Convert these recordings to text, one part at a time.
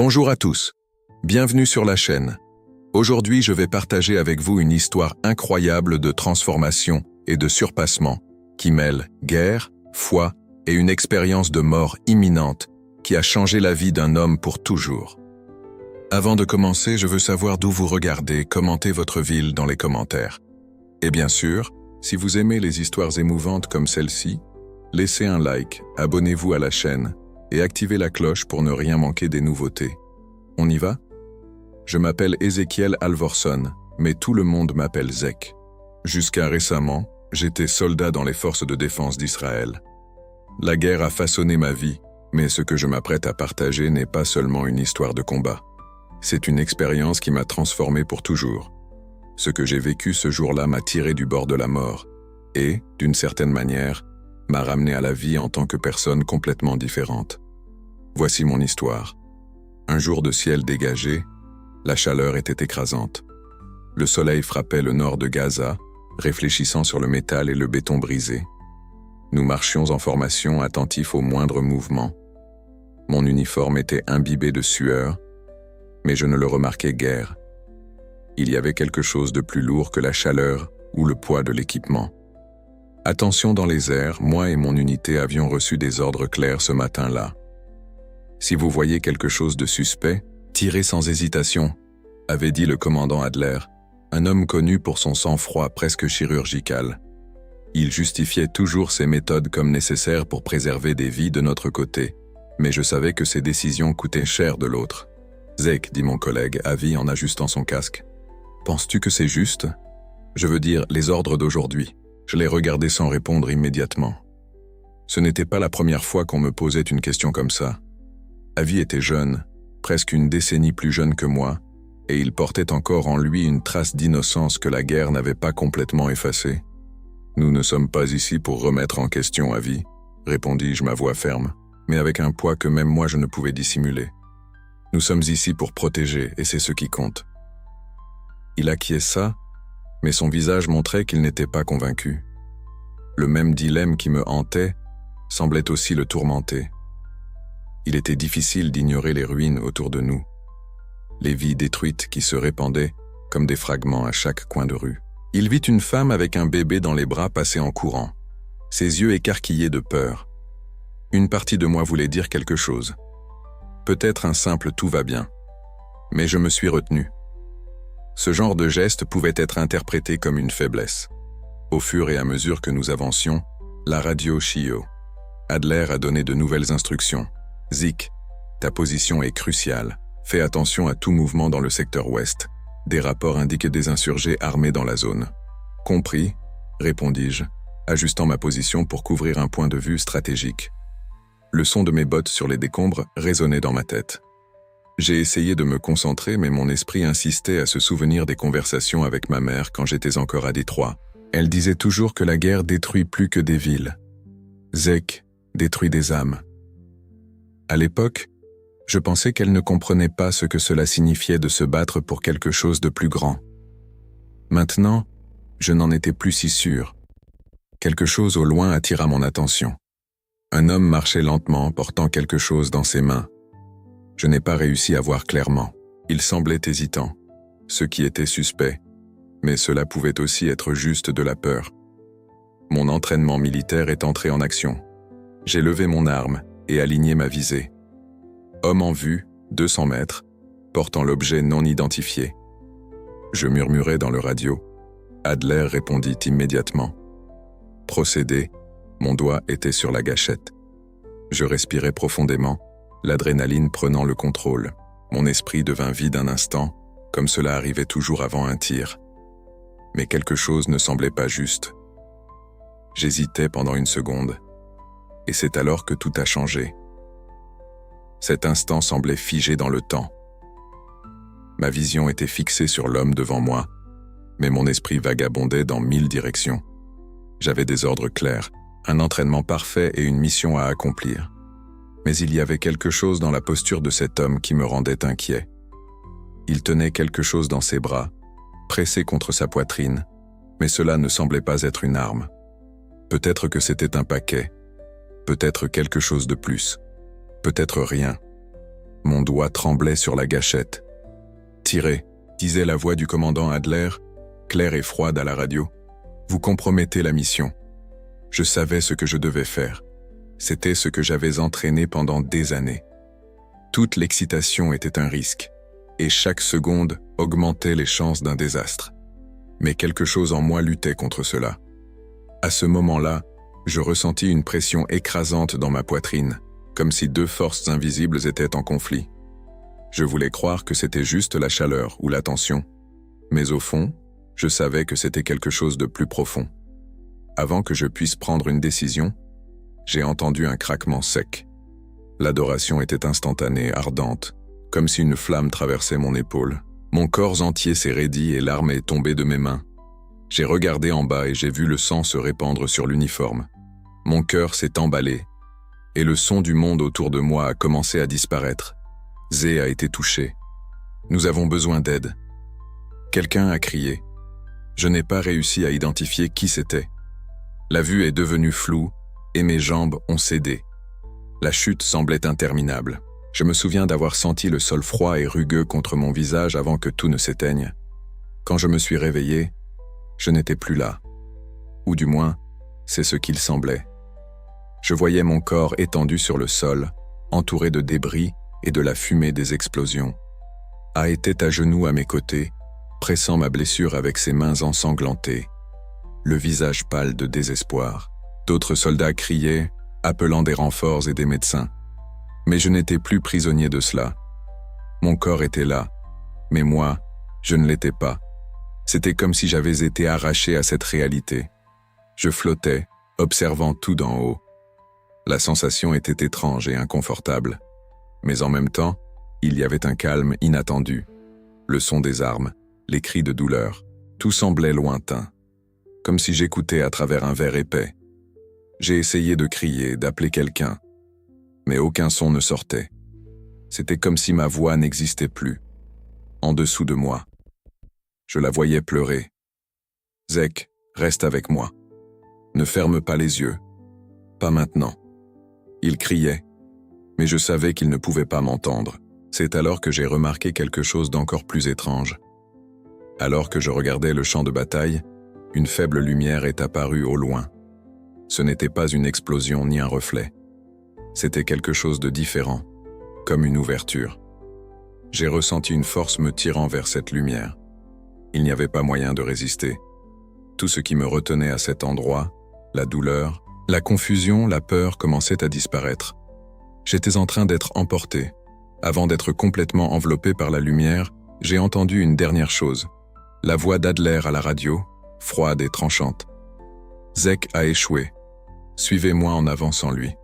Bonjour à tous, bienvenue sur la chaîne. Aujourd'hui, je vais partager avec vous une histoire incroyable de transformation et de surpassement qui mêle guerre, foi et une expérience de mort imminente qui a changé la vie d'un homme pour toujours. Avant de commencer, je veux savoir d'où vous regardez, commentez votre ville dans les commentaires. Et bien sûr, si vous aimez les histoires émouvantes comme celle-ci, laissez un like, abonnez-vous à la chaîne et activez la cloche pour ne rien manquer des nouveautés. On y va? Je m'appelle Ezekiel Alvorson, mais tout le monde m'appelle Zek. Jusqu'à récemment, j'étais soldat dans les forces de défense d'Israël. La guerre a façonné ma vie, mais ce que je m'apprête à partager n'est pas seulement une histoire de combat. C'est une expérience qui m'a transformé pour toujours. Ce que j'ai vécu ce jour-là m'a tiré du bord de la mort et, d'une certaine manière, m'a ramené à la vie en tant que personne complètement différente. Voici mon histoire. Un jour de ciel dégagé, la chaleur était écrasante. Le soleil frappait le nord de Gaza, réfléchissant sur le métal et le béton brisé. Nous marchions en formation, attentifs aux moindres mouvements. Mon uniforme était imbibé de sueur, mais je ne le remarquais guère. Il y avait quelque chose de plus lourd que la chaleur ou le poids de l'équipement. Attention dans les airs, moi et mon unité avions reçu des ordres clairs ce matin-là. Si vous voyez quelque chose de suspect, tirez sans hésitation, avait dit le commandant Adler, un homme connu pour son sang-froid presque chirurgical. Il justifiait toujours ses méthodes comme nécessaires pour préserver des vies de notre côté, mais je savais que ses décisions coûtaient cher de l'autre. Zek, dit mon collègue, Avi en ajustant son casque. Penses-tu que c'est juste? Je veux dire, les ordres d'aujourd'hui. Je l'ai regardé sans répondre immédiatement. Ce n'était pas la première fois qu'on me posait une question comme ça. Avi était jeune, presque une décennie plus jeune que moi, et il portait encore en lui une trace d'innocence que la guerre n'avait pas complètement effacée. « Nous ne sommes pas ici pour remettre en question Avi, » répondis-je ma voix ferme, mais avec un poids que même moi je ne pouvais dissimuler. « Nous sommes ici pour protéger, et c'est ce qui compte. » Il acquiesça, mais son visage montrait qu'il n'était pas convaincu. Le même dilemme qui me hantait semblait aussi le tourmenter. Il était difficile d'ignorer les ruines autour de nous, les vies détruites qui se répandaient comme des fragments à chaque coin de rue. Il vit une femme avec un bébé dans les bras passer en courant, ses yeux écarquillés de peur. Une partie de moi voulait dire quelque chose. Peut-être un simple « tout va bien », mais je me suis retenu. Ce genre de geste pouvait être interprété comme une faiblesse. Au fur et à mesure que nous avancions, la radio Shio. Adler a donné de nouvelles instructions. Zik, ta position est cruciale. Fais attention à tout mouvement dans le secteur ouest. Des rapports indiquent des insurgés armés dans la zone. Compris, répondis-je, ajustant ma position pour couvrir un point de vue stratégique. Le son de mes bottes sur les décombres résonnait dans ma tête. J'ai essayé de me concentrer, mais mon esprit insistait à se souvenir des conversations avec ma mère quand j'étais encore à Détroit. Elle disait toujours que la guerre détruit plus que des villes. Zek détruit des âmes. À l'époque, je pensais qu'elle ne comprenait pas ce que cela signifiait de se battre pour quelque chose de plus grand. Maintenant, je n'en étais plus si sûr. Quelque chose au loin attira mon attention. Un homme marchait lentement, portant quelque chose dans ses mains. Je n'ai pas réussi à voir clairement. Il semblait hésitant, ce qui était suspect, mais cela pouvait aussi être juste de la peur. Mon entraînement militaire est entré en action. J'ai levé mon arme et aligné ma visée. Homme en vue, 200 mètres, portant l'objet non identifié. Je murmurai dans le radio. Adler répondit immédiatement. Procédé, mon doigt était sur la gâchette. Je respirais profondément, l'adrénaline prenant le contrôle. Mon esprit devint vide un instant, comme cela arrivait toujours avant un tir. Mais quelque chose ne semblait pas juste. J'hésitais pendant une seconde, et c'est alors que tout a changé. Cet instant semblait figé dans le temps. Ma vision était fixée sur l'homme devant moi, mais mon esprit vagabondait dans 1000 directions. J'avais des ordres clairs, un entraînement parfait et une mission à accomplir. Mais il y avait quelque chose dans la posture de cet homme qui me rendait inquiet. Il tenait quelque chose dans ses bras, pressé contre sa poitrine, mais cela ne semblait pas être une arme. Peut-être que c'était un paquet, peut-être quelque chose de plus, peut-être rien. Mon doigt tremblait sur la gâchette. « Tirez », disait la voix du commandant Adler, claire et froide à la radio. « Vous compromettez la mission. » Je savais ce que je devais faire. C'était ce que j'avais entraîné pendant des années. Toute l'excitation était un risque, et chaque seconde augmentait les chances d'un désastre. Mais quelque chose en moi luttait contre cela. À ce moment-là, je ressentis une pression écrasante dans ma poitrine, comme si deux forces invisibles étaient en conflit. Je voulais croire que c'était juste la chaleur ou la tension, mais au fond, je savais que c'était quelque chose de plus profond. Avant que je puisse prendre une décision, j'ai entendu un craquement sec. L'adoration était instantanée, ardente, comme si une flamme traversait mon épaule. Mon corps entier s'est raidi et l'arme est tombée de mes mains. J'ai regardé en bas et j'ai vu le sang se répandre sur l'uniforme. Mon cœur s'est emballé, et le son du monde autour de moi a commencé à disparaître. Zé a été touché. Nous avons besoin d'aide. Quelqu'un a crié. Je n'ai pas réussi à identifier qui c'était. La vue est devenue floue, et mes jambes ont cédé. La chute semblait interminable. Je me souviens d'avoir senti le sol froid et rugueux contre mon visage avant que tout ne s'éteigne. Quand je me suis réveillé, je n'étais plus là. Ou du moins, c'est ce qu'il semblait. Je voyais mon corps étendu sur le sol, entouré de débris et de la fumée des explosions. A était à genoux à mes côtés, pressant ma blessure avec ses mains ensanglantées, le visage pâle de désespoir. D'autres soldats criaient, appelant des renforts et des médecins. Mais je n'étais plus prisonnier de cela. Mon corps était là, mais moi, je ne l'étais pas. C'était comme si j'avais été arraché à cette réalité. Je flottais, observant tout d'en haut. La sensation était étrange et inconfortable. Mais en même temps, il y avait un calme inattendu. Le son des armes, les cris de douleur, tout semblait lointain, comme si j'écoutais à travers un verre épais. J'ai essayé de crier, d'appeler quelqu'un, mais aucun son ne sortait. C'était comme si ma voix n'existait plus. En dessous de moi. Je la voyais pleurer. « Zek, reste avec moi. Ne ferme pas les yeux. Pas maintenant. » Il criait, mais je savais qu'il ne pouvait pas m'entendre. C'est alors que j'ai remarqué quelque chose d'encore plus étrange. Alors que je regardais le champ de bataille, une faible lumière est apparue au loin. Ce n'était pas une explosion ni un reflet. C'était quelque chose de différent, comme une ouverture. J'ai ressenti une force me tirant vers cette lumière. Il n'y avait pas moyen de résister. Tout ce qui me retenait à cet endroit, la douleur, la confusion, la peur commençaient à disparaître. J'étais en train d'être emporté. Avant d'être complètement enveloppé par la lumière, j'ai entendu une dernière chose. La voix d'Adler à la radio, froide et tranchante. « Zek a échoué. Suivez-moi en avant sans lui. »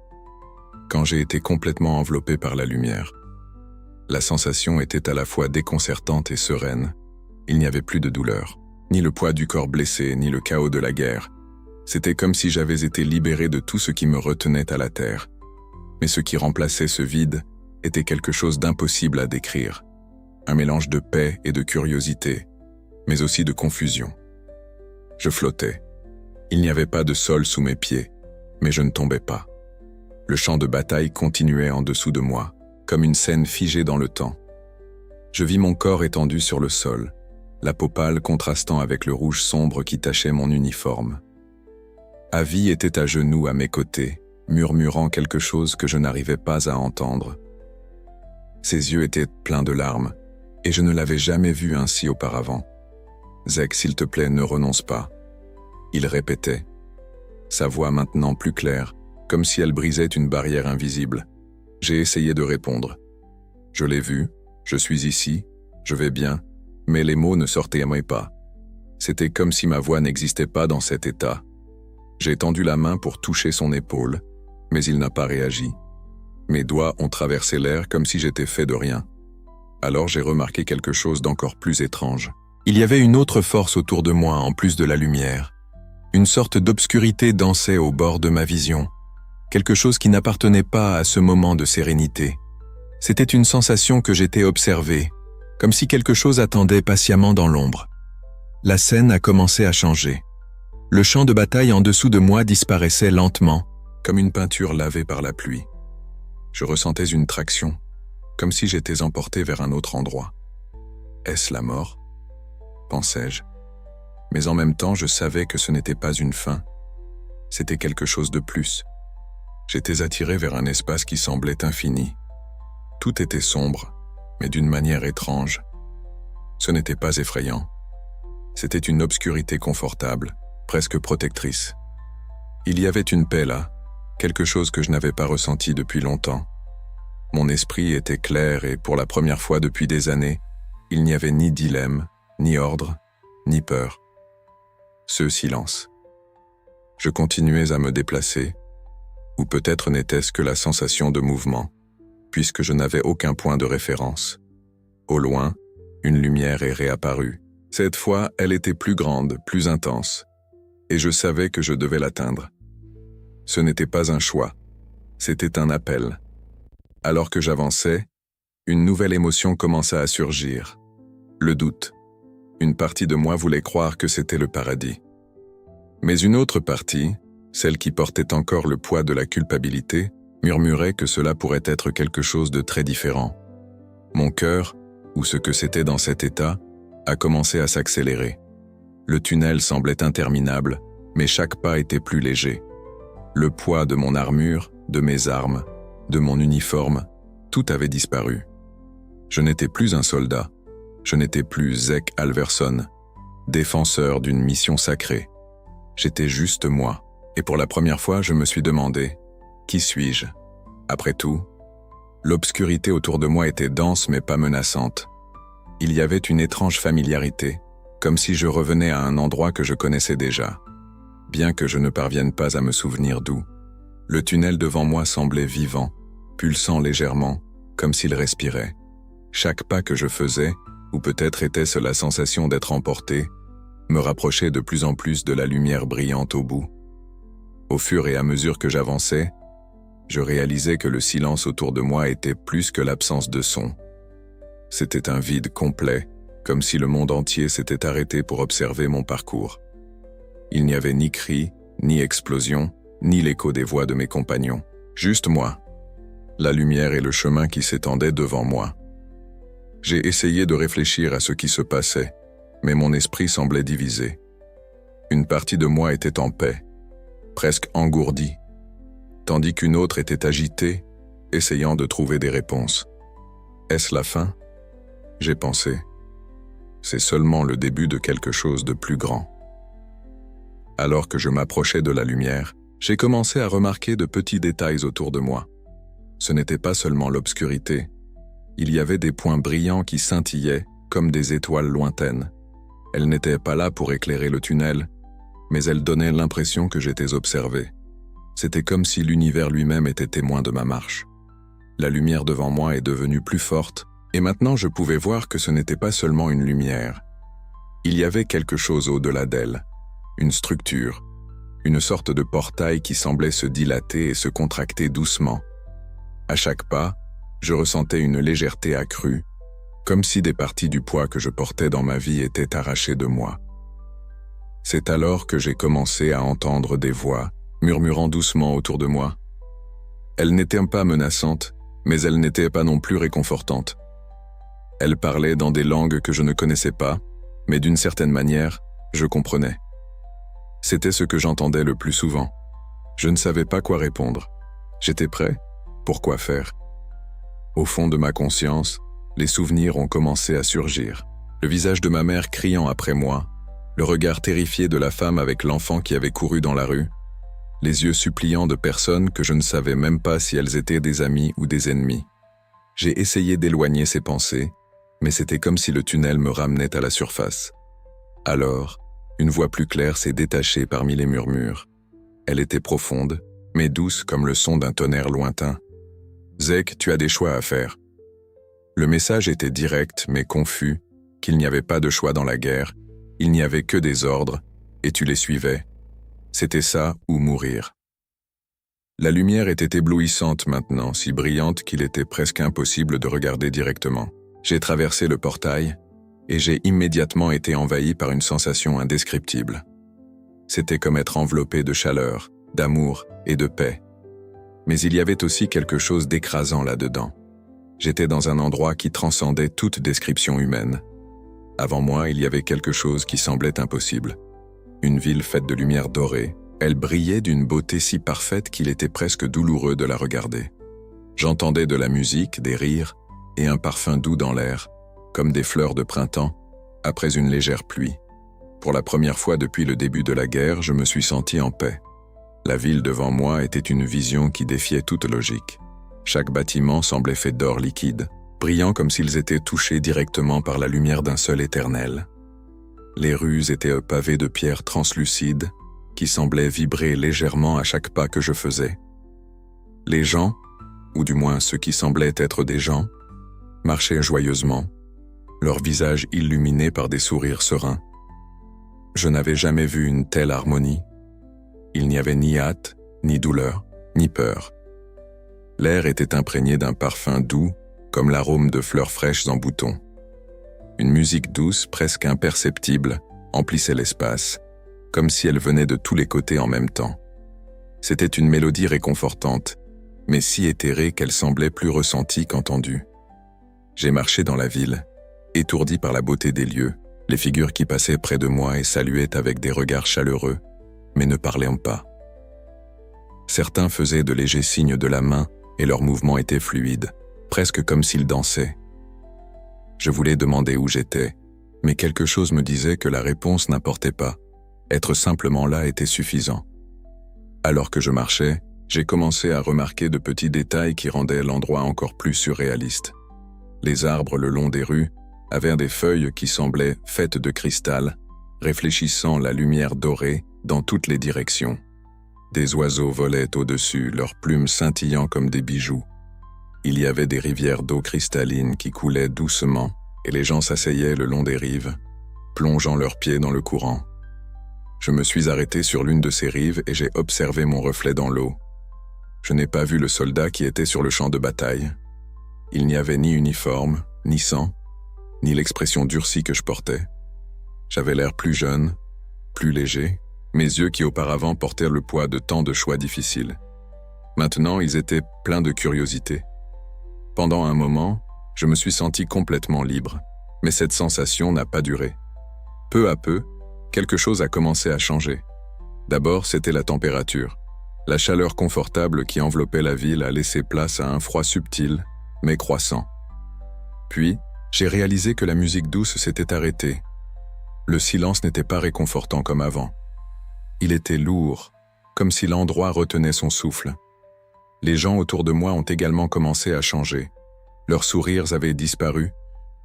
Quand j'ai été complètement enveloppé par la lumière. La sensation était à la fois déconcertante et sereine. Il n'y avait plus de douleur, ni le poids du corps blessé, ni le chaos de la guerre. C'était comme si j'avais été libéré de tout ce qui me retenait à la terre. Mais ce qui remplaçait ce vide était quelque chose d'impossible à décrire. Un mélange de paix et de curiosité, mais aussi de confusion. Je flottais. Il n'y avait pas de sol sous mes pieds, mais je ne tombais pas. Le champ de bataille continuait en dessous de moi, comme une scène figée dans le temps. Je vis mon corps étendu sur le sol, la peau pâle contrastant avec le rouge sombre qui tachait mon uniforme. Avi était à genoux à mes côtés, murmurant quelque chose que je n'arrivais pas à entendre. Ses yeux étaient pleins de larmes, et je ne l'avais jamais vu ainsi auparavant. « Zek, s'il te plaît, ne renonce pas. » Il répétait, sa voix maintenant plus claire, comme si elle brisait une barrière invisible. J'ai essayé de répondre. Je l'ai vu, je suis ici, je vais bien, mais les mots ne sortaient pas. C'était comme si ma voix n'existait pas dans cet état. J'ai tendu la main pour toucher son épaule, mais il n'a pas réagi. Mes doigts ont traversé l'air comme si j'étais fait de rien. Alors j'ai remarqué quelque chose d'encore plus étrange. Il y avait une autre force autour de moi en plus de la lumière. Une sorte d'obscurité dansait au bord de ma vision. Quelque chose qui n'appartenait pas à ce moment de sérénité. C'était une sensation que j'étais observé, comme si quelque chose attendait patiemment dans l'ombre. La scène a commencé à changer. Le champ de bataille en dessous de moi disparaissait lentement, comme une peinture lavée par la pluie. Je ressentais une traction, comme si j'étais emporté vers un autre endroit. Est-ce la mort? Pensais-je. Mais en même temps, je savais que ce n'était pas une fin. C'était quelque chose de plus. J'étais attiré vers un espace qui semblait infini. Tout était sombre, mais d'une manière étrange. Ce n'était pas effrayant. C'était une obscurité confortable, presque protectrice. Il y avait une paix là, quelque chose que je n'avais pas ressenti depuis longtemps. Mon esprit était clair et pour la première fois depuis des années, il n'y avait ni dilemme, ni ordre, ni peur. Ce silence. Je continuais à me déplacer, ou peut-être n'était-ce que la sensation de mouvement, puisque je n'avais aucun point de référence. Au loin, une lumière est réapparue. Cette fois, elle était plus grande, plus intense, et je savais que je devais l'atteindre. Ce n'était pas un choix, c'était un appel. Alors que j'avançais, une nouvelle émotion commença à surgir. Le doute. Une partie de moi voulait croire que c'était le paradis. Mais une autre partie, celle qui portait encore le poids de la culpabilité, murmurait que cela pourrait être quelque chose de très différent. Mon cœur, ou ce que c'était dans cet état, a commencé à s'accélérer. Le tunnel semblait interminable, mais chaque pas était plus léger. Le poids de mon armure, de mes armes, de mon uniforme, tout avait disparu. Je n'étais plus un soldat, je n'étais plus Zek Alverson, défenseur d'une mission sacrée. J'étais juste moi, et pour la première fois je me suis demandé, qui suis-je? Après tout, l'obscurité autour de moi était dense mais pas menaçante. Il y avait une étrange familiarité, comme si je revenais à un endroit que je connaissais déjà. Bien que je ne parvienne pas à me souvenir d'où, le tunnel devant moi semblait vivant, pulsant légèrement, comme s'il respirait. Chaque pas que je faisais, ou peut-être était-ce la sensation d'être emporté, me rapprochait de plus en plus de la lumière brillante au bout. Au fur et à mesure que j'avançais, je réalisais que le silence autour de moi était plus que l'absence de son. C'était un vide complet, comme si le monde entier s'était arrêté pour observer mon parcours. Il n'y avait ni cri, ni explosion, ni l'écho des voix de mes compagnons. Juste moi. La lumière et le chemin qui s'étendaient devant moi. J'ai essayé de réfléchir à ce qui se passait, mais mon esprit semblait divisé. Une partie de moi était en paix, presque engourdie, tandis qu'une autre était agitée, essayant de trouver des réponses. Est-ce la fin? J'ai pensé. C'est seulement le début de quelque chose de plus grand. Alors que je m'approchais de la lumière, j'ai commencé à remarquer de petits détails autour de moi. Ce n'était pas seulement l'obscurité. Il y avait des points brillants qui scintillaient comme des étoiles lointaines. Elles n'étaient pas là pour éclairer le tunnel, mais elles donnaient l'impression que j'étais observé. C'était comme si l'univers lui-même était témoin de ma marche. La lumière devant moi est devenue plus forte, et maintenant je pouvais voir que ce n'était pas seulement une lumière. Il y avait quelque chose au-delà d'elle, une structure, une sorte de portail qui semblait se dilater et se contracter doucement. À chaque pas, je ressentais une légèreté accrue, comme si des parties du poids que je portais dans ma vie étaient arrachées de moi. C'est alors que j'ai commencé à entendre des voix, murmurant doucement autour de moi. Elles n'étaient pas menaçantes, mais elles n'étaient pas non plus réconfortantes. Elles parlaient dans des langues que je ne connaissais pas, mais d'une certaine manière, je comprenais. C'était ce que j'entendais le plus souvent. Je ne savais pas quoi répondre. J'étais prêt. Pourquoi faire? Au fond de ma conscience, les souvenirs ont commencé à surgir. Le visage de ma mère criant après moi, le regard terrifié de la femme avec l'enfant qui avait couru dans la rue, les yeux suppliants de personnes que je ne savais même pas si elles étaient des amis ou des ennemis. J'ai essayé d'éloigner ces pensées, mais c'était comme si le tunnel me ramenait à la surface. Alors, une voix plus claire s'est détachée parmi les murmures. Elle était profonde, mais douce comme le son d'un tonnerre lointain. « Zek, tu as des choix à faire. » Le message était direct mais confus, qu'il n'y avait pas de choix dans la guerre, il n'y avait que des ordres, et tu les suivais. C'était ça ou mourir. La lumière était éblouissante maintenant, si brillante qu'il était presque impossible de regarder directement. J'ai traversé le portail, et j'ai immédiatement été envahi par une sensation indescriptible. C'était comme être enveloppé de chaleur, d'amour et de paix. Mais il y avait aussi quelque chose d'écrasant là-dedans. J'étais dans un endroit qui transcendait toute description humaine. Avant moi, il y avait quelque chose qui semblait impossible. Une ville faite de lumière dorée, elle brillait d'une beauté si parfaite qu'il était presque douloureux de la regarder. J'entendais de la musique, des rires et un parfum doux dans l'air, comme des fleurs de printemps, après une légère pluie. Pour la première fois depuis le début de la guerre, je me suis senti en paix. La ville devant moi était une vision qui défiait toute logique. Chaque bâtiment semblait fait d'or liquide, brillant comme s'ils étaient touchés directement par la lumière d'un seul éternel. Les rues étaient pavées de pierres translucides qui semblaient vibrer légèrement à chaque pas que je faisais. Les gens, ou du moins ceux qui semblaient être des gens, marchaient joyeusement, leurs visages illuminés par des sourires sereins. Je n'avais jamais vu une telle harmonie. Il n'y avait ni hâte, ni douleur, ni peur. L'air était imprégné d'un parfum doux, comme l'arôme de fleurs fraîches en bouton. Une musique douce, presque imperceptible, emplissait l'espace, comme si elle venait de tous les côtés en même temps. C'était une mélodie réconfortante, mais si éthérée qu'elle semblait plus ressentie qu'entendue. J'ai marché dans la ville, étourdi par la beauté des lieux, les figures qui passaient près de moi et saluaient avec des regards chaleureux, mais ne parlaient pas. Certains faisaient de légers signes de la main et leurs mouvements étaient fluides, presque comme s'ils dansaient. Je voulais demander où j'étais, mais quelque chose me disait que la réponse n'importait pas. Être simplement là était suffisant. Alors que je marchais, j'ai commencé à remarquer de petits détails qui rendaient l'endroit encore plus surréaliste. Les arbres le long des rues avaient des feuilles qui semblaient faites de cristal, réfléchissant la lumière dorée dans toutes les directions. Des oiseaux volaient au-dessus, leurs plumes scintillant comme des bijoux. Il y avait des rivières d'eau cristalline qui coulaient doucement et les gens s'asseyaient le long des rives, plongeant leurs pieds dans le courant. Je me suis arrêté sur l'une de ces rives et j'ai observé mon reflet dans l'eau. Je n'ai pas vu le soldat qui était sur le champ de bataille. Il n'y avait ni uniforme, ni sang, ni l'expression durcie que je portais. J'avais l'air plus jeune, plus léger, mes yeux qui auparavant portaient le poids de tant de choix difficiles. Maintenant, ils étaient pleins de curiosité. Pendant un moment, je me suis senti complètement libre, mais cette sensation n'a pas duré. Peu à peu, quelque chose a commencé à changer. D'abord, c'était la température. La chaleur confortable qui enveloppait la ville a laissé place à un froid subtil, mais croissant. Puis, j'ai réalisé que la musique douce s'était arrêtée. Le silence n'était pas réconfortant comme avant. Il était lourd, comme si l'endroit retenait son souffle. Les gens autour de moi ont également commencé à changer. Leurs sourires avaient disparu,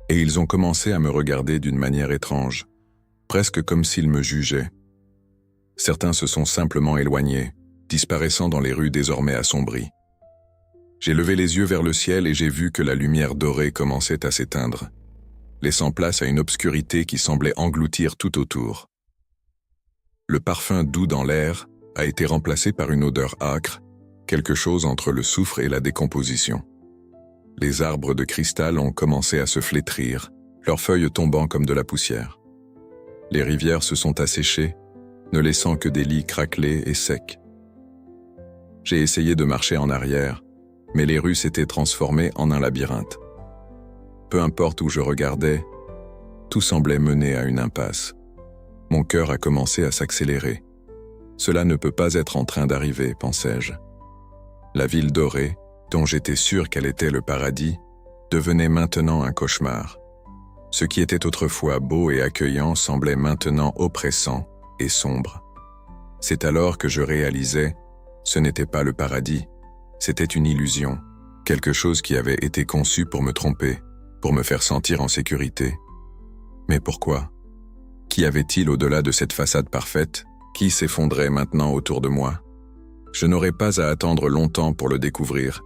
et ils ont commencé à me regarder d'une manière étrange, presque comme s'ils me jugeaient. Certains se sont simplement éloignés, disparaissant dans les rues désormais assombries. J'ai levé les yeux vers le ciel et j'ai vu que la lumière dorée commençait à s'éteindre, laissant place à une obscurité qui semblait engloutir tout autour. Le parfum doux dans l'air a été remplacé par une odeur âcre, quelque chose entre le soufre et la décomposition. Les arbres de cristal ont commencé à se flétrir, leurs feuilles tombant comme de la poussière. Les rivières se sont asséchées, ne laissant que des lits craquelés et secs. J'ai essayé de marcher en arrière, mais les rues s'étaient transformées en un labyrinthe. Peu importe où je regardais, tout semblait mener à une impasse. Mon cœur a commencé à s'accélérer. Cela ne peut pas être en train d'arriver, pensais-je. La ville dorée, dont j'étais sûr qu'elle était le paradis, devenait maintenant un cauchemar. Ce qui était autrefois beau et accueillant semblait maintenant oppressant et sombre. C'est alors que je réalisais, ce n'était pas le paradis, c'était une illusion, quelque chose qui avait été conçu pour me tromper, pour me faire sentir en sécurité. Mais pourquoi? Qu'y avait-il au-delà de cette façade parfaite, qui s'effondrait maintenant autour de moi? Je n'aurais pas à attendre longtemps pour le découvrir.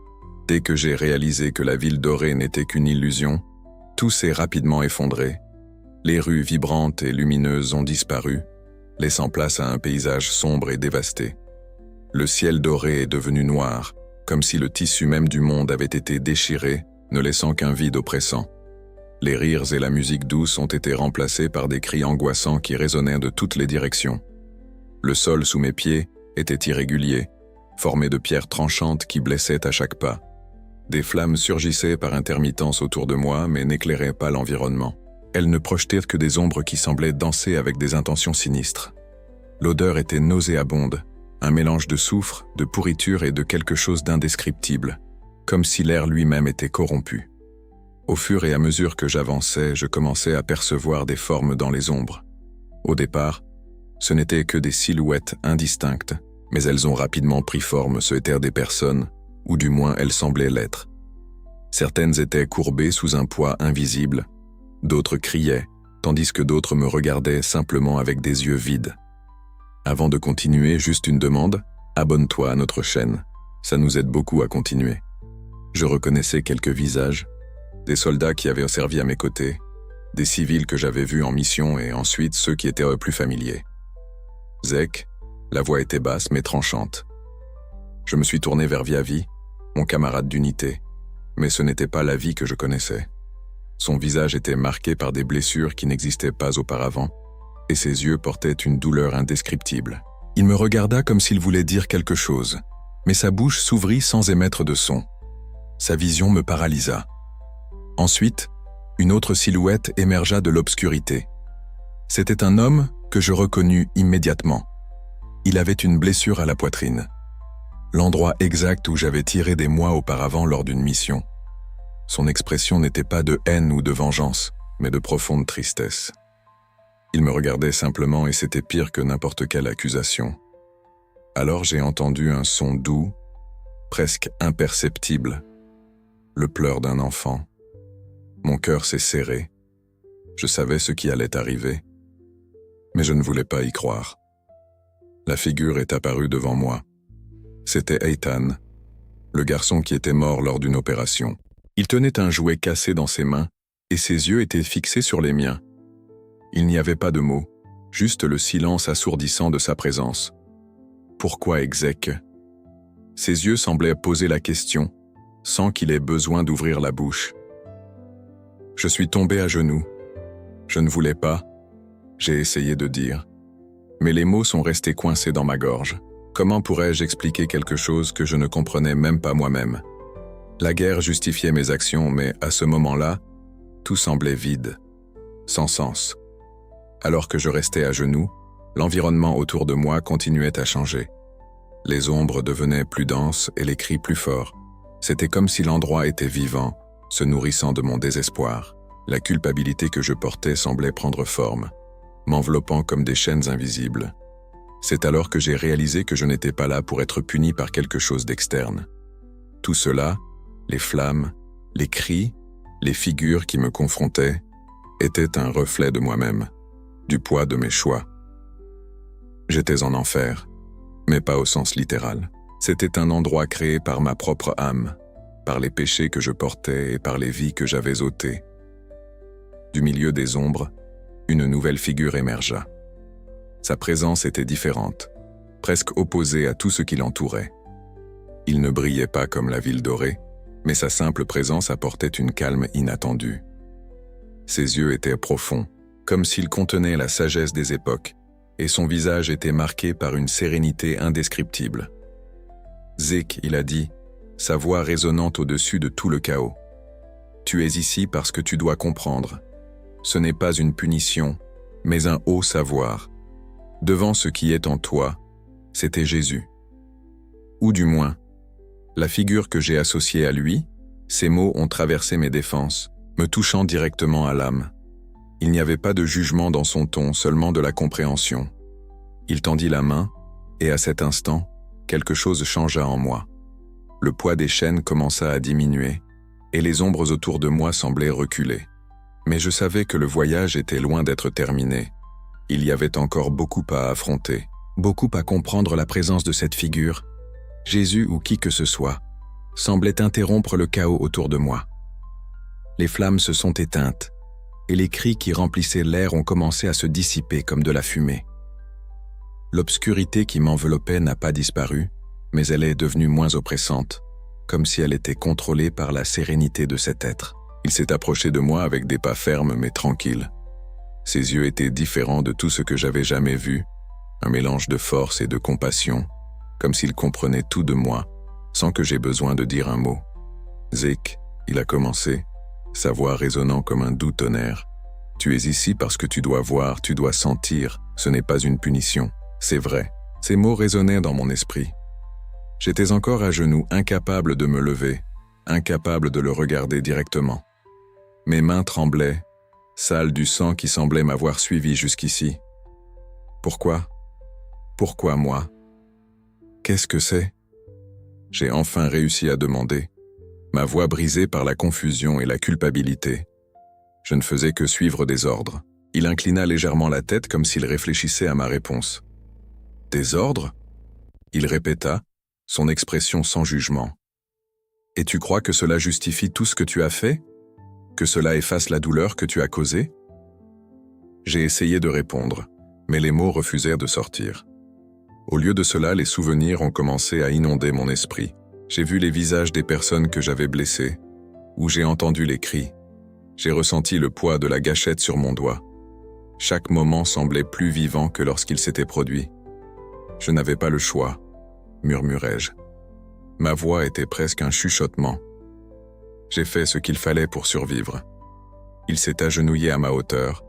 Dès que j'ai réalisé que la ville dorée n'était qu'une illusion, tout s'est rapidement effondré. Les rues vibrantes et lumineuses ont disparu, laissant place à un paysage sombre et dévasté. Le ciel doré est devenu noir, comme si le tissu même du monde avait été déchiré, ne laissant qu'un vide oppressant. Les rires et la musique douce ont été remplacés par des cris angoissants qui résonnaient de toutes les directions. Le sol sous mes pieds était irrégulier, formé de pierres tranchantes qui blessaient à chaque pas. Des flammes surgissaient par intermittence autour de moi, mais n'éclairaient pas l'environnement. Elles ne projetaient que des ombres qui semblaient danser avec des intentions sinistres. L'odeur était nauséabonde, un mélange de soufre, de pourriture et de quelque chose d'indescriptible, comme si l'air lui-même était corrompu. Au fur et à mesure que j'avançais, je commençais à percevoir des formes dans les ombres. Au départ, ce n'étaient que des silhouettes indistinctes, mais elles ont rapidement pris forme, ce étaient des personnes, ou du moins elles semblaient l'être. Certaines étaient courbées sous un poids invisible, d'autres criaient, tandis que d'autres me regardaient simplement avec des yeux vides. Avant de continuer, juste une demande, abonne-toi à notre chaîne, ça nous aide beaucoup à continuer. Je reconnaissais quelques visages, des soldats qui avaient servi à mes côtés, des civils que j'avais vus en mission et ensuite ceux qui étaient plus familiers. Zek, la voix était basse mais tranchante. Je me suis tourné vers Viavi, mon camarade d'unité, mais ce n'était pas la vie que je connaissais. Son visage était marqué par des blessures qui n'existaient pas auparavant, et ses yeux portaient une douleur indescriptible. Il me regarda comme s'il voulait dire quelque chose, mais sa bouche s'ouvrit sans émettre de son. Sa vision me paralysa. Ensuite, une autre silhouette émergea de l'obscurité. C'était un homme que je reconnus immédiatement. Il avait une blessure à la poitrine. L'endroit exact où j'avais tiré des mois auparavant lors d'une mission. Son expression n'était pas de haine ou de vengeance, mais de profonde tristesse. Il me regardait simplement et c'était pire que n'importe quelle accusation. Alors j'ai entendu un son doux, presque imperceptible, le pleur d'un enfant. Mon cœur s'est serré. Je savais ce qui allait arriver, mais je ne voulais pas y croire. La figure est apparue devant moi. C'était Eitan, le garçon qui était mort lors d'une opération. Il tenait un jouet cassé dans ses mains et ses yeux étaient fixés sur les miens. Il n'y avait pas de mots, juste le silence assourdissant de sa présence. Pourquoi Exek? Ses yeux semblaient poser la question, sans qu'il ait besoin d'ouvrir la bouche. Je suis tombé à genoux. Je ne voulais pas, j'ai essayé de dire, mais les mots sont restés coincés dans ma gorge. Comment pourrais-je expliquer quelque chose que je ne comprenais même pas moi-même? La guerre justifiait mes actions, mais à ce moment-là, tout semblait vide, sans sens. Alors que je restais à genoux, l'environnement autour de moi continuait à changer. Les ombres devenaient plus denses et les cris plus forts. C'était comme si l'endroit était vivant, se nourrissant de mon désespoir. La culpabilité que je portais semblait prendre forme, m'enveloppant comme des chaînes invisibles. C'est alors que j'ai réalisé que je n'étais pas là pour être puni par quelque chose d'externe. Tout cela, les flammes, les cris, les figures qui me confrontaient, étaient un reflet de moi-même, du poids de mes choix. J'étais en enfer, mais pas au sens littéral. C'était un endroit créé par ma propre âme, par les péchés que je portais et par les vies que j'avais ôtées. Du milieu des ombres, une nouvelle figure émergea. Sa présence était différente, presque opposée à tout ce qui l'entourait. Il ne brillait pas comme la ville dorée, mais sa simple présence apportait une calme inattendue. Ses yeux étaient profonds, comme s'ils contenaient la sagesse des époques, et son visage était marqué par une sérénité indescriptible. Zik, il a dit, sa voix résonnante au-dessus de tout le chaos. Tu es ici parce que tu dois comprendre. Ce n'est pas une punition, mais un haut savoir. Devant ce qui est en toi, c'était Jésus. Ou du moins, la figure que j'ai associée à lui, ces mots ont traversé mes défenses, me touchant directement à l'âme. Il n'y avait pas de jugement dans son ton, seulement de la compréhension. Il tendit la main, et à cet instant, quelque chose changea en moi. Le poids des chaînes commença à diminuer, et les ombres autour de moi semblaient reculer. Mais je savais que le voyage était loin d'être terminé. Il y avait encore beaucoup à affronter, beaucoup à comprendre. La présence de cette figure, Jésus ou qui que ce soit, semblait interrompre le chaos autour de moi. Les flammes se sont éteintes, et les cris qui remplissaient l'air ont commencé à se dissiper comme de la fumée. L'obscurité qui m'enveloppait n'a pas disparu, mais elle est devenue moins oppressante, comme si elle était contrôlée par la sérénité de cet être. Il s'est approché de moi avec des pas fermes mais tranquilles. Ses yeux étaient différents de tout ce que j'avais jamais vu, un mélange de force et de compassion, comme s'il comprenait tout de moi, sans que j'aie besoin de dire un mot. « Zeke, il a commencé, sa voix résonnant comme un doux tonnerre. Tu es ici parce que tu dois voir, tu dois sentir, ce n'est pas une punition, c'est vrai. Ces mots résonnaient dans mon esprit. J'étais encore à genoux, incapable de me lever, incapable de le regarder directement. Mes mains tremblaient, sales du sang qui semblait m'avoir suivi jusqu'ici. Pourquoi? Pourquoi moi? Qu'est-ce que c'est? J'ai enfin réussi à demander, ma voix brisée par la confusion et la culpabilité. Je ne faisais que suivre des ordres. Il inclina légèrement la tête comme s'il réfléchissait à ma réponse. Des ordres? Il répéta, son expression sans jugement. Et tu crois que cela justifie tout ce que tu as fait? Que cela efface la douleur que tu as causée? J'ai essayé de répondre, mais les mots refusèrent de sortir. Au lieu de cela, les souvenirs ont commencé à inonder mon esprit. J'ai vu les visages des personnes que j'avais blessées, ou j'ai entendu les cris. J'ai ressenti le poids de la gâchette sur mon doigt. Chaque moment semblait plus vivant que lorsqu'il s'était produit. Je n'avais pas le choix, murmurai-je. Ma voix était presque un chuchotement. J'ai fait ce qu'il fallait pour survivre. Il s'est agenouillé à ma hauteur,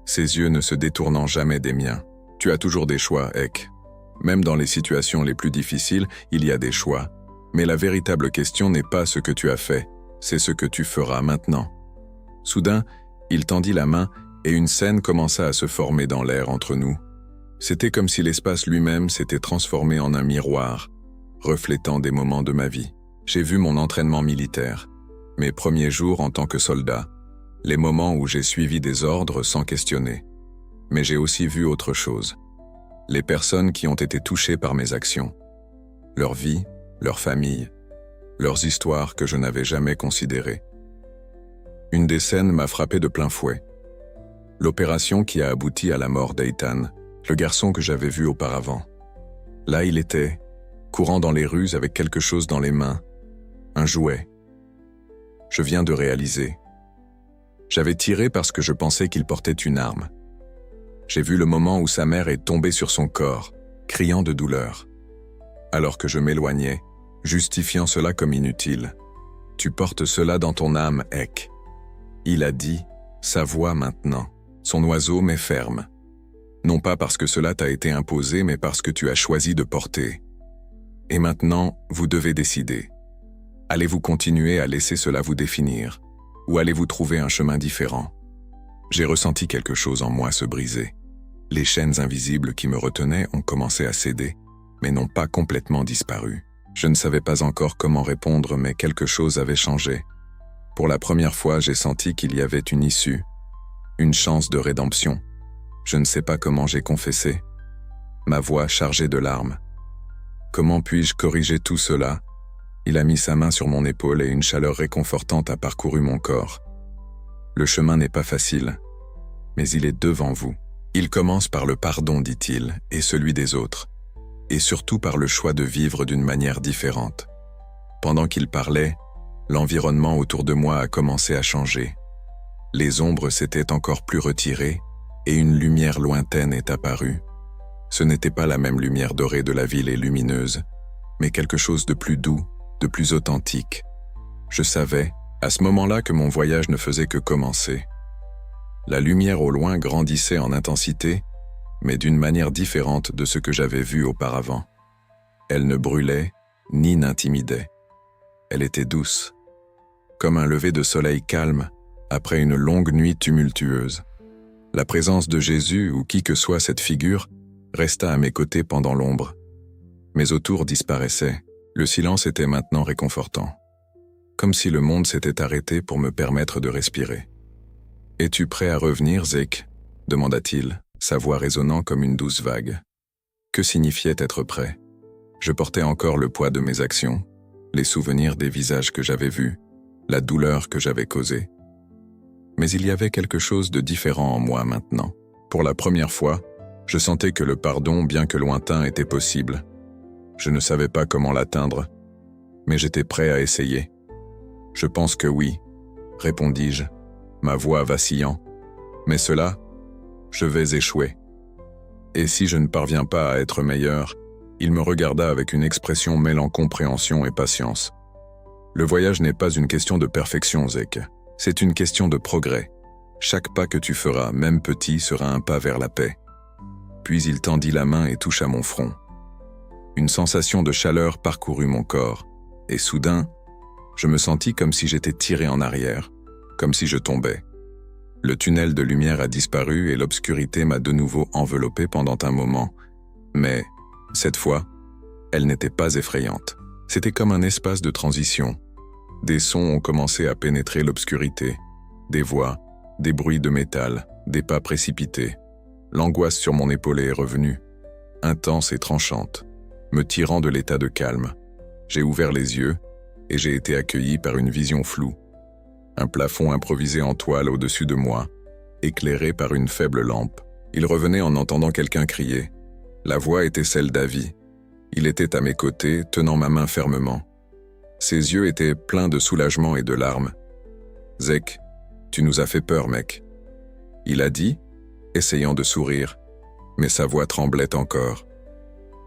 ses yeux ne se détournant jamais des miens. Tu as toujours des choix, Ek. Même dans les situations les plus difficiles, il y a des choix. Mais la véritable question n'est pas ce que tu as fait, c'est ce que tu feras maintenant. Soudain, il tendit la main et une scène commença à se former dans l'air entre nous. C'était comme si l'espace lui-même s'était transformé en un miroir, reflétant des moments de ma vie. J'ai vu mon entraînement militaire, mes premiers jours en tant que soldat, les moments où j'ai suivi des ordres sans questionner. Mais j'ai aussi vu autre chose. Les personnes qui ont été touchées par mes actions. Leur vie, leur famille, leurs histoires que je n'avais jamais considérées. Une des scènes m'a frappé de plein fouet. L'opération qui a abouti à la mort d'Eitan, le garçon que j'avais vu auparavant. Là il était, courant dans les rues avec quelque chose dans les mains, un jouet. Je viens de réaliser. J'avais tiré parce que je pensais qu'il portait une arme. J'ai vu le moment où sa mère est tombée sur son corps, criant de douleur. Alors que je m'éloignais, justifiant cela comme inutile. Tu portes cela dans ton âme, Ek. Il a dit, sa voix maintenant, son oiseau mais ferme. Non pas parce que cela t'a été imposé, mais parce que tu as choisi de porter. Et maintenant, vous devez décider. Allez-vous continuer à laisser cela vous définir, ou allez-vous trouver un chemin différent? J'ai ressenti quelque chose en moi se briser. Les chaînes invisibles qui me retenaient ont commencé à céder, mais n'ont pas complètement disparu. Je ne savais pas encore comment répondre, mais quelque chose avait changé. Pour la première fois, j'ai senti qu'il y avait une issue, une chance de rédemption. Je ne sais pas comment j'ai confessé. Ma voix chargée de larmes. Comment puis-je corriger tout cela? Il a mis sa main sur mon épaule et une chaleur réconfortante a parcouru mon corps. Le chemin n'est pas facile, mais il est devant vous. Il commence par le pardon, dit-il, et celui des autres, et surtout par le choix de vivre d'une manière différente. Pendant qu'il parlait, l'environnement autour de moi a commencé à changer. Les ombres s'étaient encore plus retirées, et une lumière lointaine est apparue. Ce n'était pas la même lumière dorée de la ville et lumineuse, mais quelque chose de plus doux, de plus authentique. Je savais, à ce moment-là, que mon voyage ne faisait que commencer. La lumière au loin grandissait en intensité, mais d'une manière différente de ce que j'avais vu auparavant. Elle ne brûlait, ni n'intimidait. Elle était douce, comme un lever de soleil calme après une longue nuit tumultueuse. La présence de Jésus, ou qui que soit cette figure, resta à mes côtés pendant l'ombre. Mais autour disparaissait. Le silence était maintenant réconfortant. Comme si le monde s'était arrêté pour me permettre de respirer. « Es-tu prêt à revenir, Zeke ?» demanda-t-il, sa voix résonnant comme une douce vague. Que signifiait être prêt? Je portais encore le poids de mes actions, les souvenirs des visages que j'avais vus, la douleur que j'avais causée. Mais il y avait quelque chose de différent en moi maintenant. Pour la première fois, je sentais que le pardon, bien que lointain, était possible. Je ne savais pas comment l'atteindre, mais j'étais prêt à essayer. « Je pense que oui, » répondis-je, ma voix vacillant. « Mais cela, je vais échouer. Et si je ne parviens pas à être meilleur ?» Il me regarda avec une expression mêlant compréhension et patience. Le voyage n'est pas une question de perfection, Zek. C'est une question de progrès. Chaque pas que tu feras, même petit, sera un pas vers la paix. Puis il tendit la main et toucha mon front. Une sensation de chaleur parcourut mon corps, et soudain, je me sentis comme si j'étais tiré en arrière, comme si je tombais. Le tunnel de lumière a disparu et l'obscurité m'a de nouveau enveloppé pendant un moment. Mais, cette fois, elle n'était pas effrayante. C'était comme un espace de transition. Des sons ont commencé à pénétrer l'obscurité. Des voix, des bruits de métal, des pas précipités. L'angoisse sur mon épaulé est revenue, intense et tranchante, me tirant de l'état de calme. J'ai ouvert les yeux et j'ai été accueilli par une vision floue. Un plafond improvisé en toile au-dessus de moi, éclairé par une faible lampe. Il revenait en entendant quelqu'un crier. La voix était celle d'Avi. Il était à mes côtés, tenant ma main fermement. Ses yeux étaient pleins de soulagement et de larmes. « Zek, tu nous as fait peur, mec. » Il a dit, essayant de sourire, mais sa voix tremblait encore.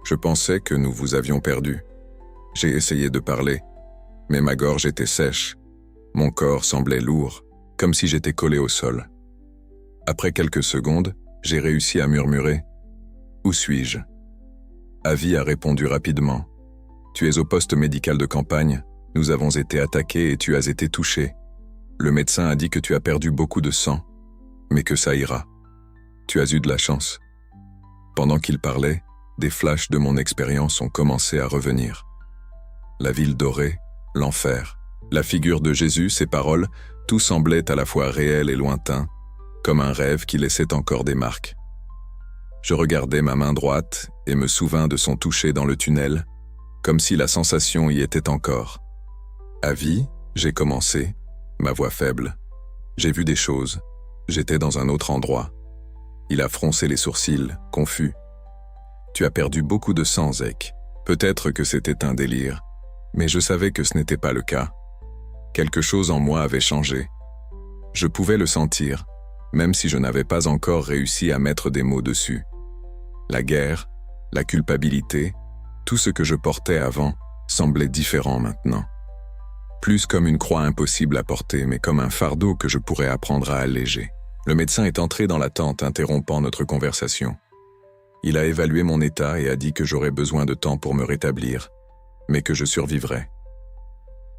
Je pensais que nous vous avions perdu. J'ai essayé de parler, mais ma gorge était sèche. Mon corps semblait lourd, comme si j'étais collé au sol. Après quelques secondes, j'ai réussi à murmurer « Où suis-je » Avi a répondu rapidement « Tu es au poste médical de campagne, nous avons été attaqués et tu as été touché. Le médecin a dit que tu as perdu beaucoup de sang, mais que ça ira. Tu as eu de la chance. » Pendant qu'il parlait, des flashs de mon expérience ont commencé à revenir. La ville dorée, l'enfer, la figure de Jésus, ses paroles, tout semblait à la fois réel et lointain, comme un rêve qui laissait encore des marques. Je regardais ma main droite et me souvins de son toucher dans le tunnel, comme si la sensation y était encore. Avi, j'ai commencé, ma voix faible. J'ai vu des choses, j'étais dans un autre endroit. Il a froncé les sourcils, confus. Tu as perdu beaucoup de sang, Zek. Peut-être que c'était un délire, mais je savais que ce n'était pas le cas. Quelque chose en moi avait changé. Je pouvais le sentir, même si je n'avais pas encore réussi à mettre des mots dessus. La guerre, la culpabilité, tout ce que je portais avant semblait différent maintenant. Plus comme une croix impossible à porter, mais comme un fardeau que je pourrais apprendre à alléger. Le médecin est entré dans la tente, interrompant notre conversation. Il a évalué mon état et a dit que j'aurais besoin de temps pour me rétablir, mais que je survivrais.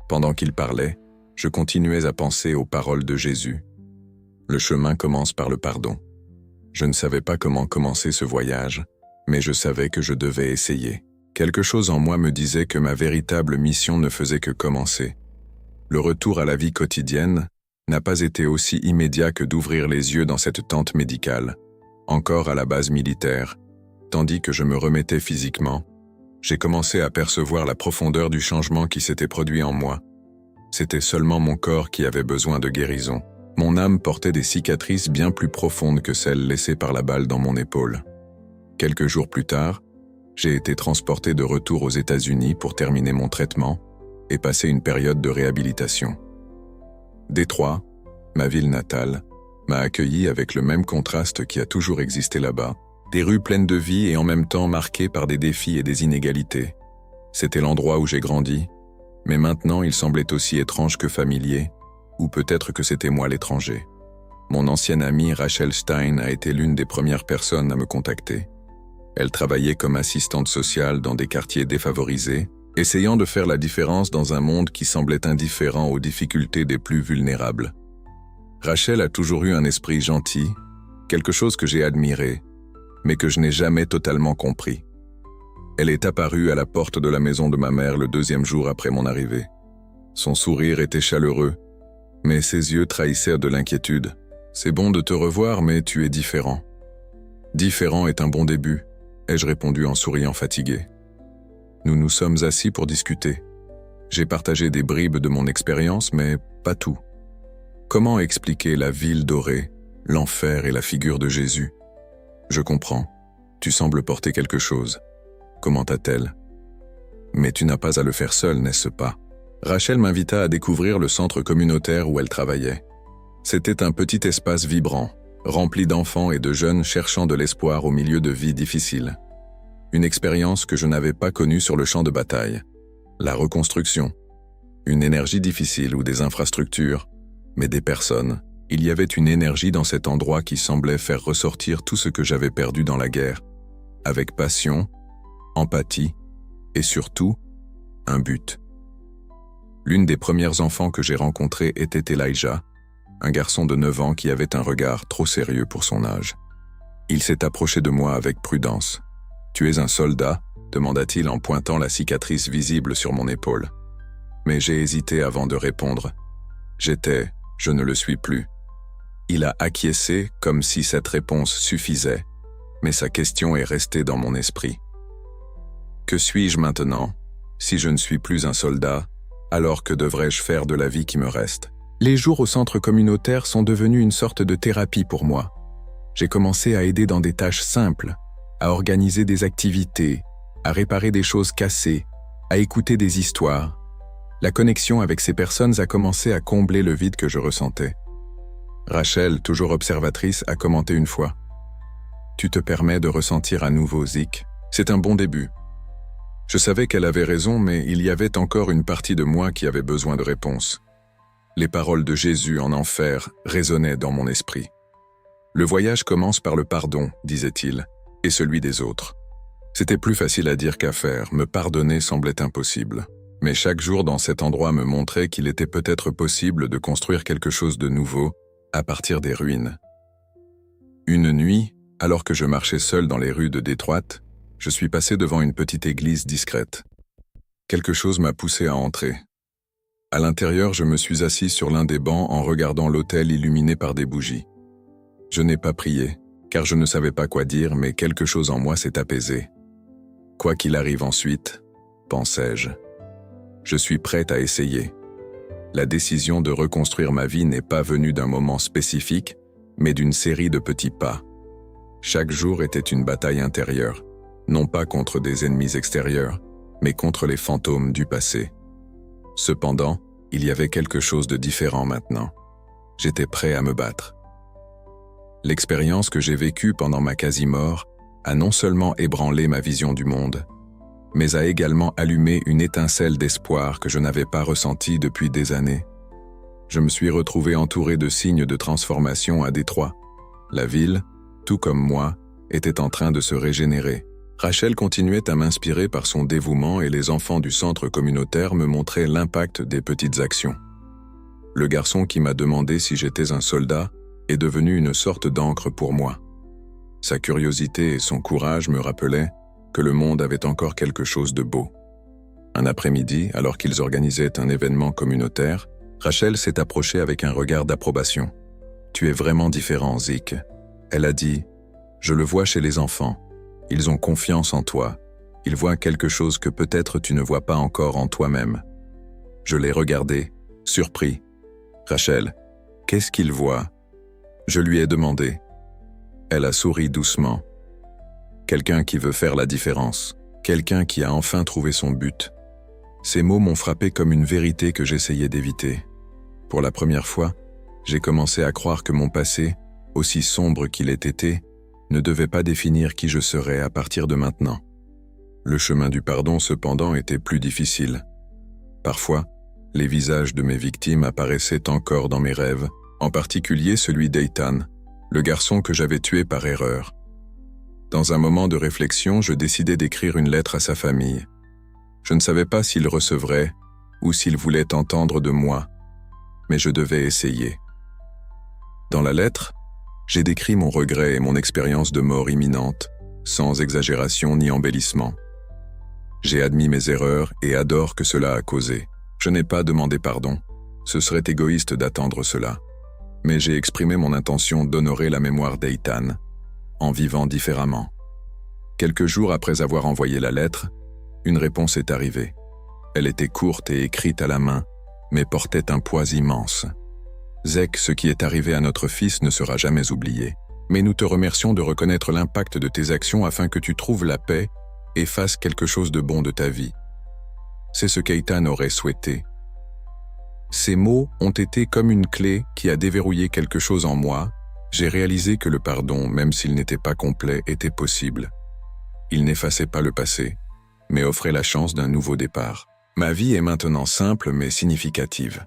Pendant qu'il parlait, je continuais à penser aux paroles de Jésus. Le chemin commence par le pardon. Je ne savais pas comment commencer ce voyage, mais je savais que je devais essayer. Quelque chose en moi me disait que ma véritable mission ne faisait que commencer. Le retour à la vie quotidienne n'a pas été aussi immédiat que d'ouvrir les yeux dans cette tente médicale, encore à la base militaire, tandis que je me remettais physiquement. J'ai commencé à percevoir la profondeur du changement qui s'était produit en moi. C'était seulement mon corps qui avait besoin de guérison. Mon âme portait des cicatrices bien plus profondes que celles laissées par la balle dans mon épaule. Quelques jours plus tard, j'ai été transporté de retour aux États-Unis pour terminer mon traitement et passer une période de réhabilitation. Détroit, ma ville natale, m'a accueilli avec le même contraste qui a toujours existé là-bas, des rues pleines de vie et en même temps marquées par des défis et des inégalités. C'était l'endroit où j'ai grandi, mais maintenant il semblait aussi étrange que familier, ou peut-être que c'était moi l'étranger. Mon ancienne amie Rachel Stein a été l'une des premières personnes à me contacter. Elle travaillait comme assistante sociale dans des quartiers défavorisés, essayant de faire la différence dans un monde qui semblait indifférent aux difficultés des plus vulnérables. Rachel a toujours eu un esprit gentil, quelque chose que j'ai admiré, mais que je n'ai jamais totalement compris. Elle est apparue à la porte de la maison de ma mère le 2e jour après mon arrivée. Son sourire était chaleureux, mais ses yeux trahissaient de l'inquiétude. « C'est bon de te revoir, mais tu es différent. »« Différent est un bon début », ai-je répondu en souriant fatigué. Nous nous sommes assis pour discuter. J'ai partagé des bribes de mon expérience, mais pas tout. Comment expliquer la ville dorée, l'enfer et la figure de Jésus? Je comprends. Tu sembles porter quelque chose. Commenta-t-elle. Mais tu n'as pas à le faire seule, n'est-ce pas? Rachel m'invita à découvrir le centre communautaire où elle travaillait. C'était un petit espace vibrant, rempli d'enfants et de jeunes cherchant de l'espoir au milieu de vies difficiles. Une expérience que je n'avais pas connue sur le champ de bataille. La reconstruction. une énergie difficile ou des infrastructures, mais des personnes. Il y avait une énergie dans cet endroit qui semblait faire ressortir tout ce que j'avais perdu dans la guerre, avec passion, empathie et surtout, un but. L'une des premières enfants que j'ai rencontrées était Elijah, un garçon de 9 ans qui avait un regard trop sérieux pour son âge. Il s'est approché de moi avec prudence. « Tu es un soldat ?» demanda-t-il en pointant la cicatrice visible sur mon épaule. Mais j'ai hésité avant de répondre. J'étais, je ne le suis plus. Il a acquiescé comme si cette réponse suffisait, mais sa question est restée dans mon esprit. Que suis-je maintenant? Si je ne suis plus un soldat, alors que devrais-je faire de la vie qui me reste? Les jours au centre communautaire sont devenus une sorte de thérapie pour moi. J'ai commencé à aider dans des tâches simples, à organiser des activités, à réparer des choses cassées, à écouter des histoires. La connexion avec ces personnes a commencé à combler le vide que je ressentais. Rachel, toujours observatrice, a commenté une fois. « Tu te permets de ressentir à nouveau, Zik. C'est un bon début. » Je savais qu'elle avait raison, mais il y avait encore une partie de moi qui avait besoin de réponse. Les paroles de Jésus en enfer résonnaient dans mon esprit. « Le voyage commence par le pardon, disait-il, et celui des autres. » C'était plus facile à dire qu'à faire, me pardonner semblait impossible. Mais chaque jour dans cet endroit me montrait qu'il était peut-être possible de construire quelque chose de nouveau à partir des ruines. Une nuit, alors que je marchais seul dans les rues de Détroit, je suis passé devant une petite église discrète. Quelque chose m'a poussé à entrer. À l'intérieur, je me suis assis sur l'un des bancs en regardant l'autel illuminé par des bougies. Je n'ai pas prié, car je ne savais pas quoi dire, mais quelque chose en moi s'est apaisé. Quoi qu'il arrive ensuite, pensais-je, je suis prête à essayer. La décision de reconstruire ma vie n'est pas venue d'un moment spécifique, mais d'une série de petits pas. Chaque jour était une bataille intérieure, non pas contre des ennemis extérieurs, mais contre les fantômes du passé. Cependant, il y avait quelque chose de différent maintenant. J'étais prêt à me battre. L'expérience que j'ai vécue pendant ma quasi-mort a non seulement ébranlé ma vision du monde, mais a également allumé une étincelle d'espoir que je n'avais pas ressentie depuis des années. Je me suis retrouvé entouré de signes de transformation à Détroit. La ville, tout comme moi, était en train de se régénérer. Rachel continuait à m'inspirer par son dévouement et les enfants du centre communautaire me montraient l'impact des petites actions. Le garçon qui m'a demandé si j'étais un soldat est devenu une sorte d'encre pour moi. Sa curiosité et son courage me rappelaient que le monde avait encore quelque chose de beau. Un après-midi, alors qu'ils organisaient un événement communautaire, Rachel s'est approchée avec un regard d'approbation. « Tu es vraiment différent, Zik. » Elle a dit, « Je le vois chez les enfants. Ils ont confiance en toi. Ils voient quelque chose que peut-être tu ne vois pas encore en toi-même. » Je l'ai regardé, surpris. « Rachel, qu'est-ce qu'ils voient ?» Je lui ai demandé. Elle a souri doucement. Quelqu'un qui veut faire la différence. Quelqu'un qui a enfin trouvé son but. Ces mots m'ont frappé comme une vérité que j'essayais d'éviter. Pour la première fois, j'ai commencé à croire que mon passé, aussi sombre qu'il ait été, ne devait pas définir qui je serais à partir de maintenant. Le chemin du pardon, cependant, était plus difficile. Parfois, les visages de mes victimes apparaissaient encore dans mes rêves, en particulier celui d'Eitan, le garçon que j'avais tué par erreur. Dans un moment de réflexion, je décidai d'écrire une lettre à sa famille. Je ne savais pas s'il recevrait ou s'il voulait entendre de moi, mais je devais essayer. Dans la lettre, j'ai décrit mon regret et mon expérience de mort imminente, sans exagération ni embellissement. J'ai admis mes erreurs et adore que cela a causé. Je n'ai pas demandé pardon, ce serait égoïste d'attendre cela. Mais j'ai exprimé mon intention d'honorer la mémoire d'Eitan, en vivant différemment. Quelques jours après avoir envoyé la lettre, une réponse est arrivée. Elle était courte et écrite à la main, mais portait un poids immense. « Zek, ce qui est arrivé à notre fils ne sera jamais oublié. Mais nous te remercions de reconnaître l'impact de tes actions afin que tu trouves la paix et fasses quelque chose de bon de ta vie. » C'est ce qu'Eitan aurait souhaité. Ces mots ont été comme une clé qui a déverrouillé quelque chose en moi. J'ai réalisé que le pardon, même s'il n'était pas complet, était possible. Il n'effaçait pas le passé, mais offrait la chance d'un nouveau départ. Ma vie est maintenant simple mais significative.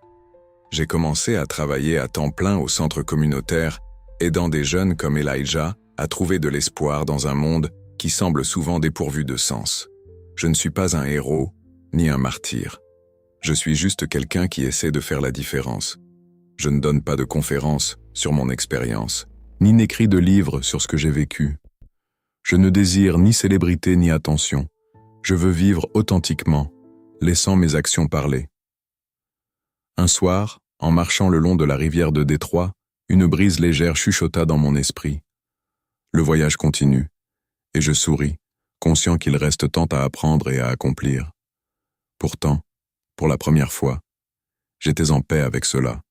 J'ai commencé à travailler à temps plein au centre communautaire, aidant des jeunes comme Elijah à trouver de l'espoir dans un monde qui semble souvent dépourvu de sens. Je ne suis pas un héros, ni un martyr. Je suis juste quelqu'un qui essaie de faire la différence. Je ne donne pas de conférences sur mon expérience, ni n'écris de livres sur ce que j'ai vécu. Je ne désire ni célébrité ni attention. Je veux vivre authentiquement, laissant mes actions parler. Un soir, en marchant le long de la rivière de Détroit, une brise légère chuchota dans mon esprit. Le voyage continue, et je souris, conscient qu'il reste tant à apprendre et à accomplir. Pourtant, pour la première fois, j'étais en paix avec cela.